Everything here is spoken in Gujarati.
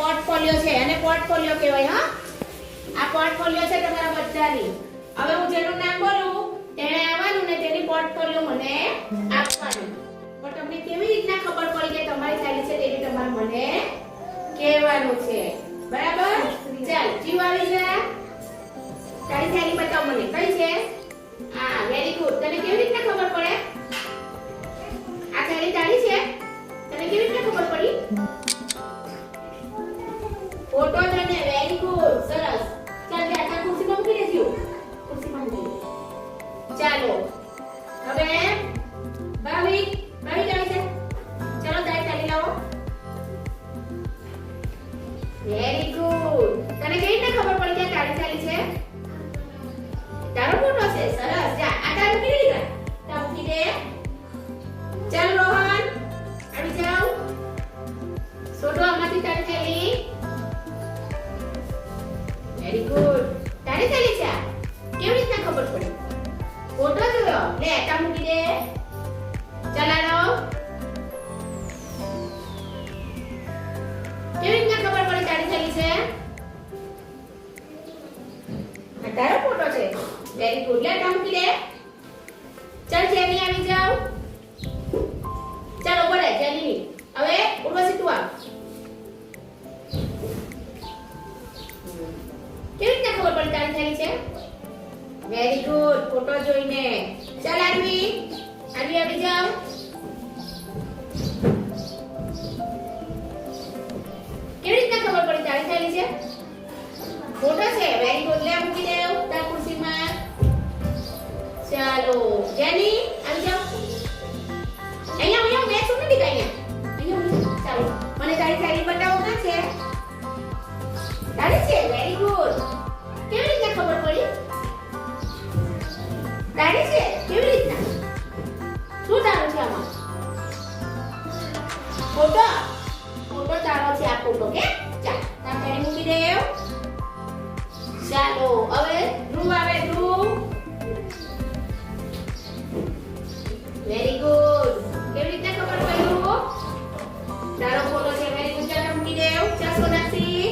પોર્ટફોલિયો છે અને પોર્ટફોલિયો કહેવાય હા આ પોર્ટફોલિયો છે તમારા બધાની હવે હું જેનું નામ બોલું તેણે આવવાનું ને તેની પોર્ટફોલિયો મને આપવાની પણ તમને કેવી રીતના ખબર પડી કે તમારી થેલી છે તેની તમારે મને કહેવાનું છે બરાબર ચાલ જીવ આવી જા તારી થેલી બતાવ મને કઈ છે હા વેરી ગુડ તને કેવી રીતના ખબર પડે આ થેલી તારી છે તને કેવી રીતના ખબર પડી ફોટો જોઈને વેરી ગુડ સરસ ચાલ બે આ ખુરશીમાં મૂકી દેજો ખુરશીમાં મૂકી દે ચાલો હવે ભાવિક આવી છે ચાલો તારી થેલી લાવો વેરી ગુડ તને કેવી રીતે ખબર પડી કે તારી થેલી છે તારો ફોટો છે સરસ જા આ તારું મૂકી દે તા મૂકી દે ચાલ રોહન આવી જાવ સોટો આમાંથી તારી થેલી વેરી ગુડ તારી થેલી છે કેવી રીતે ખબર પડી ફોટો જોયો લે તા મૂકી દે ચલાડો કેવી રીતે ખબર પડી તારી થેલી છે આ તારો ફોટો છે વેરી ગુડ લે તા મૂકી દે ચાલ જેની આવી જાવ ચાલો બોલે જેની હવે ઉર્વશી તું આવ કેવી રીતે ખબર પડી તારી થેલી છે વેરી ગુડ ફોટો જોઈને ચાલ આરવી આવી જાવ કેવી રીતે ખબર પડી તારી થેલી છે ફોટો છે વેરી ગુડ લે મૂકી દેવ તાર ખુરશીમાં ચાલો જેની આવી જાવ અહીંયા મેં શું નથી કઈ અહીંયા ચાલો મને તારી થેલી બતાવો ક્યાં છે તારી છે વેરી ગુડ કેવી રીતે ખબર પડી તારી છે કેવી રીતના શું તારું છે આમાં ફોટો ફોટો તારો છે આ ફોટો કે ચાલ તાર થેલી મૂકી દેવ ચાલો હવે ધ્રુવ આવે ધ્રુવ વેરી ગુડ કેવી રીતે ખબર પડી ધ્રુવ તારો ફોટો છે વેરી ગુડ ચાલ મૂકી દેવ ચાલ સોનાક્ષી